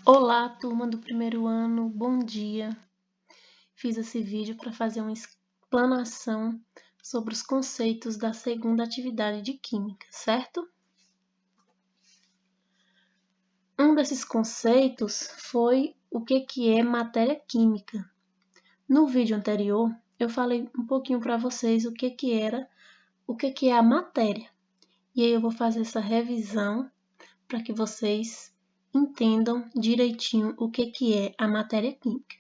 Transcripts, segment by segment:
Olá, turma do primeiro ano, bom dia! Fiz esse vídeo para fazer uma explanação sobre os conceitos da segunda atividade de Química, certo? Um desses conceitos foi o que é matéria química. No vídeo anterior, eu falei um pouquinho para vocês o que é a matéria. E aí eu vou fazer essa revisão para que vocês entendam direitinho o que é a matéria química.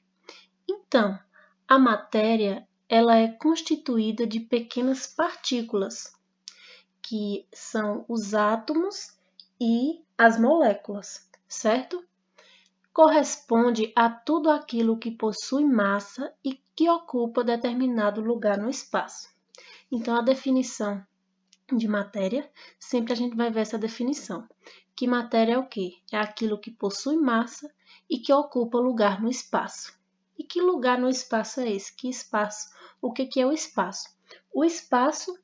Então, a matéria ela é constituída de pequenas partículas, que são os átomos e as moléculas, certo? Corresponde a tudo aquilo que possui massa e que ocupa determinado lugar no espaço. Então, a definição de matéria, sempre a gente vai ver essa definição. Que matéria é o quê? É aquilo que possui massa e que ocupa lugar no espaço. E que lugar no espaço é esse? Que espaço? O que é o espaço? O espaço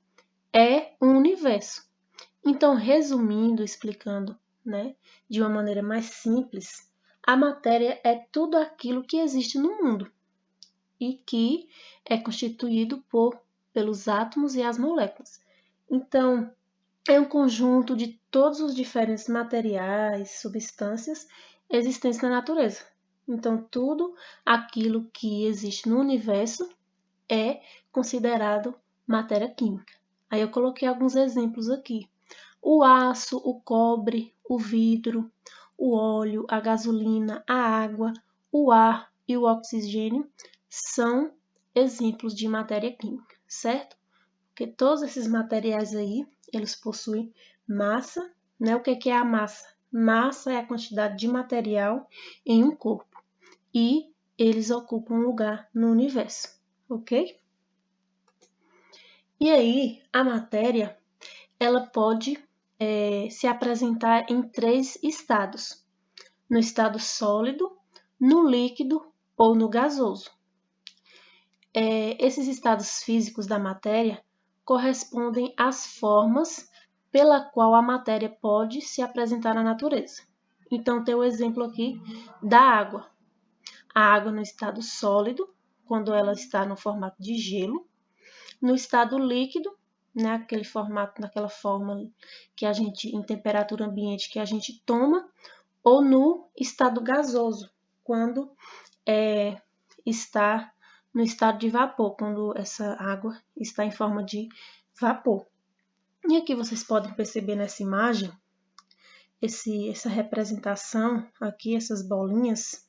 é um universo. Então, resumindo, explicando, de uma maneira mais simples, a matéria é tudo aquilo que existe no mundo e que é constituído pelos átomos e as moléculas. Então, é um conjunto de todos os diferentes materiais, substâncias existentes na natureza. Então, tudo aquilo que existe no universo é considerado matéria química. Aí eu coloquei alguns exemplos aqui. O aço, o cobre, o vidro, o óleo, a gasolina, a água, o ar e o oxigênio são exemplos de matéria química, certo? Porque todos esses materiais aí, eles possuem massa, né? O que é a massa? Massa é a quantidade de material em um corpo e eles ocupam um lugar no universo, ok? E aí, a matéria, ela pode se apresentar em 3 estados: no estado sólido, no líquido ou no gasoso. Esses estados físicos da matéria correspondem às formas pela qual a matéria pode se apresentar na natureza. Então, tem o exemplo aqui da água. A água no estado sólido, quando ela está no formato de gelo. No estado líquido, aquele formato, naquela forma que a gente, em temperatura ambiente, que a gente toma. Ou no estado gasoso, quando está no estado de vapor, quando essa água está em forma de vapor. E aqui vocês podem perceber nessa imagem, essa representação aqui, essas bolinhas,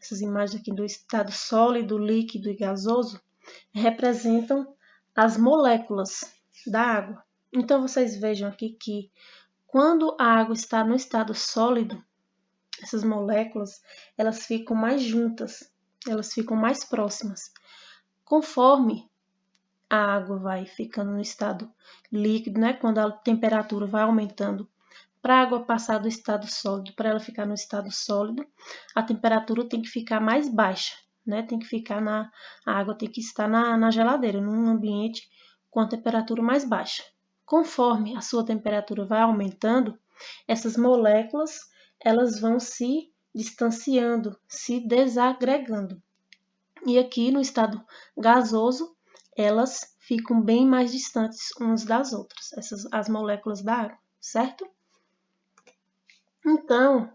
essas imagens aqui do estado sólido, líquido e gasoso, representam as moléculas da água. Então, vocês vejam aqui que quando a água está no estado sólido, essas moléculas, elas ficam mais juntas, elas ficam mais próximas. Conforme a água vai ficando no estado líquido, quando a temperatura vai aumentando, para a água passar do estado sólido, para ela ficar no estado sólido, a temperatura tem que ficar mais baixa, tem que ficar a água tem que estar na geladeira, num ambiente com a temperatura mais baixa. Conforme a sua temperatura vai aumentando, essas moléculas elas vão se distanciando, se desagregando. E aqui no estado gasoso, elas ficam bem mais distantes umas das outras, as moléculas da água, certo? Então,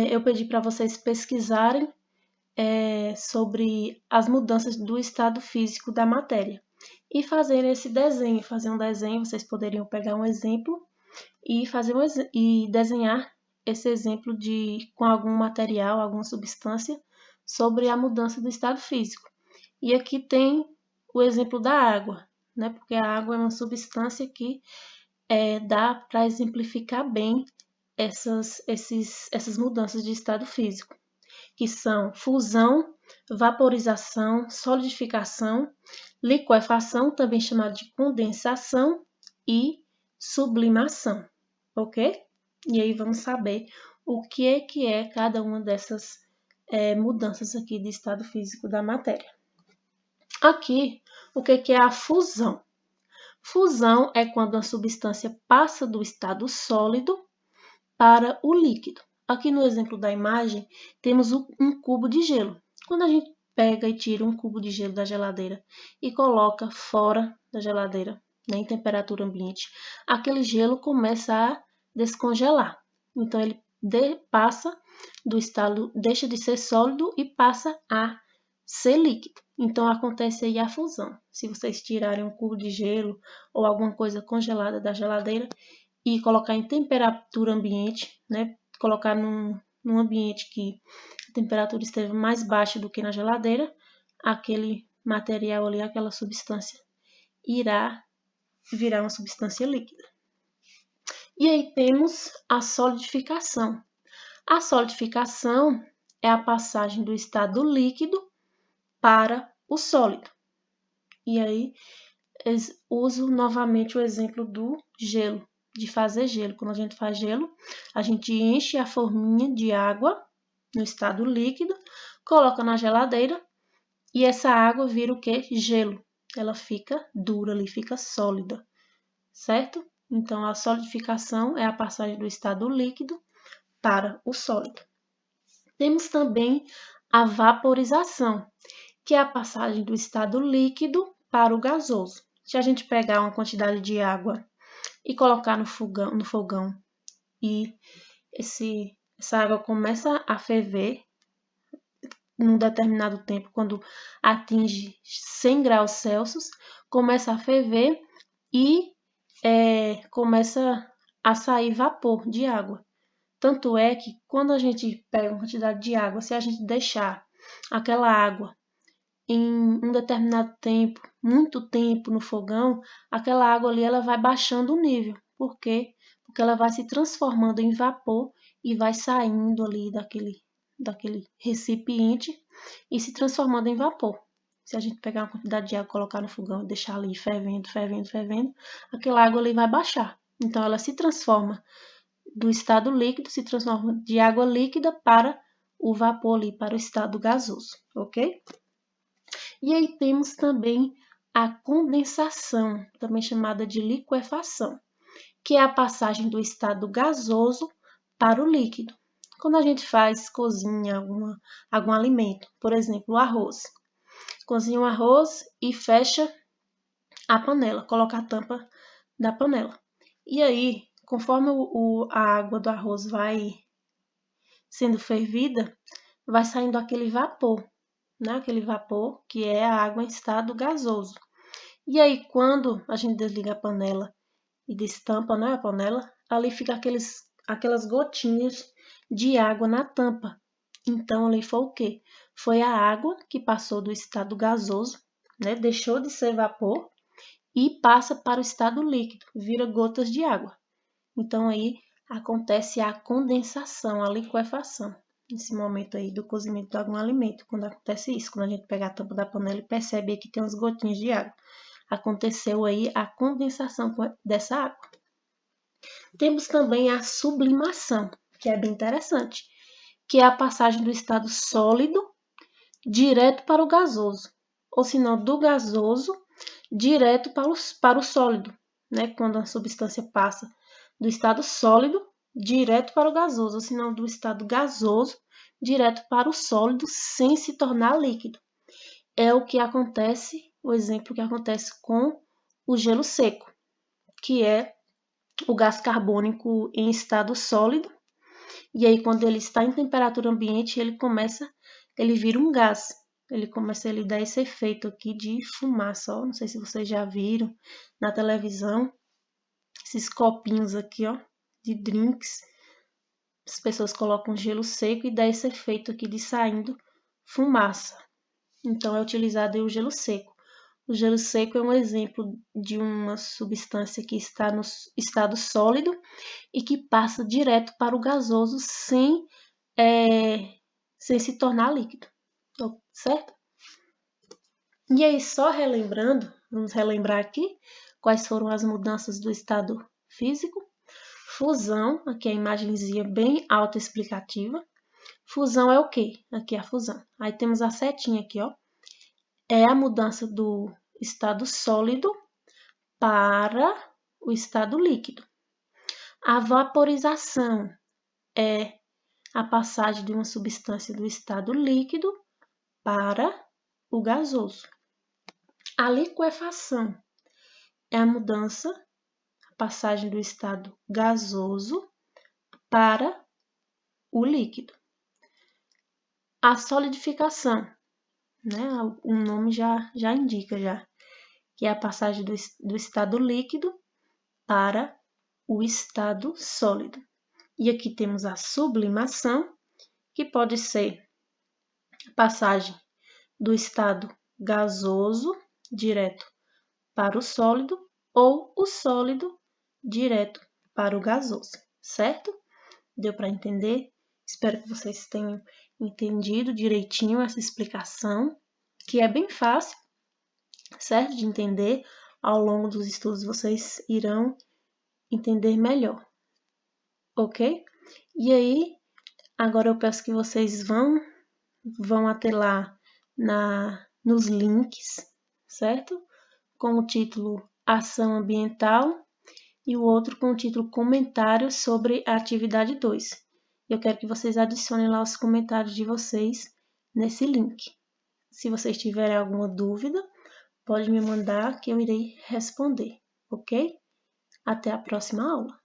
eu pedi para vocês pesquisarem sobre as mudanças do estado físico da matéria e fazerem esse desenho, vocês poderiam pegar um exemplo e desenhar esse exemplo com algum material, alguma substância sobre a mudança do estado físico. E aqui tem o exemplo da água, porque a água é uma substância que dá para exemplificar bem essas mudanças de estado físico, que são fusão, vaporização, solidificação, liquefação, também chamada de condensação, e sublimação, ok? E aí vamos saber o que é cada uma dessas mudanças aqui de estado físico da matéria. Aqui, o que é a fusão? Fusão é quando a substância passa do estado sólido para o líquido. aqui no exemplo da imagem, temos um cubo de gelo. Quando a gente pega e tira um cubo de gelo da geladeira e coloca fora da geladeira, né, em temperatura ambiente, aquele gelo começa a descongelar. Então, ele passa do estado, deixa de ser sólido e passa a ser líquido. Então, acontece aí a fusão. Se vocês tirarem um cubo de gelo ou alguma coisa congelada da geladeira e colocar em temperatura ambiente, né, colocar num ambiente que a temperatura esteja mais baixa do que na geladeira, aquele material ali, aquela substância, irá virar uma substância líquida. E aí temos a solidificação. A solidificação é a passagem do estado líquido para o sólido. E aí uso novamente o exemplo do gelo, de fazer gelo. Quando a gente faz gelo, a gente enche a forminha de água no estado líquido, coloca na geladeira e essa água vira o que? Gelo. Ela fica dura ali, fica sólida, certo? Então, a solidificação é a passagem do estado líquido para o sólido. Temos também a vaporização, que é a passagem do estado líquido para o gasoso. Se a gente pegar uma quantidade de água e colocar no fogão e essa água começa a ferver num determinado tempo, quando atinge 100 graus Celsius, começa a ferver e começa a sair vapor de água. Tanto é que quando a gente pega uma quantidade de água, se a gente deixar aquela água em um determinado tempo, muito tempo no fogão, aquela água ali ela vai baixando o nível. Por quê? Porque ela vai se transformando em vapor e vai saindo ali daquele recipiente e se transformando em vapor. Se a gente pegar uma quantidade de água, colocar no fogão e deixar ali fervendo, fervendo, fervendo, aquela água ali vai baixar. Então, ela se transforma do estado líquido, se transforma de água líquida para o vapor ali, para o estado gasoso, ok? E aí temos também a condensação, também chamada de liquefação, que é a passagem do estado gasoso para o líquido. Quando a gente cozinha algum alimento, por exemplo, o arroz. Cozinha o arroz e fecha a panela, coloca a tampa da panela. E aí, conforme a água do arroz vai sendo fervida, vai saindo aquele vapor, né? Aquele vapor que é a água em estado gasoso. E aí, quando a gente desliga a panela e destampa, né, a panela, ali fica aquelas gotinhas de água na tampa. Então, ali foi o quê? Foi a água que passou do estado gasoso, né, deixou de ser vapor e passa para o estado líquido, vira gotas de água. Então, aí acontece a condensação, a liquefação. Nesse momento aí do cozimento de algum alimento, quando acontece isso, quando a gente pega a tampa da panela e percebe que tem umas gotinhas de água. Aconteceu aí a condensação dessa água. Temos também a sublimação, que é bem interessante, que é a passagem do estado sólido direto para o gasoso, ou se não, do gasoso direto para o sólido, né? Quando a substância passa do estado sólido direto para o gasoso, ou se não, do estado gasoso direto para o sólido sem se tornar líquido. É o que acontece, o exemplo que acontece com o gelo seco, que é o gás carbônico em estado sólido, e aí quando ele está em temperatura ambiente, ele vira um gás. Ele dá esse efeito aqui de fumaça, ó. Não sei se vocês já viram na televisão, esses copinhos aqui, ó, de drinks. As pessoas colocam gelo seco e dá esse efeito aqui de saindo fumaça. Então é utilizado aí o gelo seco. O gelo seco é um exemplo de uma substância que está no estado sólido e que passa direto para o gasoso sem se tornar líquido, certo? E aí, só relembrando, vamos relembrar aqui quais foram as mudanças do estado físico. Fusão, aqui a imagenzinha bem autoexplicativa. Fusão é o quê? Aqui é a fusão. Aí temos a setinha aqui, ó. É a mudança do estado sólido para o estado líquido. A vaporização é a passagem de uma substância do estado líquido para o gasoso. A liquefação é a mudança, a passagem do estado gasoso para o líquido. A solidificação, né? O nome já indica que é a passagem do estado líquido para o estado sólido. E aqui temos a sublimação, que pode ser a passagem do estado gasoso direto para o sólido ou o sólido direto para o gasoso, certo? Deu para entender? Espero que vocês tenham entendido direitinho essa explicação, que é bem fácil, certo? De entender. Ao longo dos estudos vocês irão entender melhor, ok? E aí, agora eu peço que vocês vão até lá nos links, certo? Com o título Ação Ambiental e o outro com o título Comentários sobre a atividade 2. Eu quero que vocês adicionem lá os comentários de vocês nesse link. Se vocês tiverem alguma dúvida, pode me mandar que eu irei responder, ok? Até a próxima aula!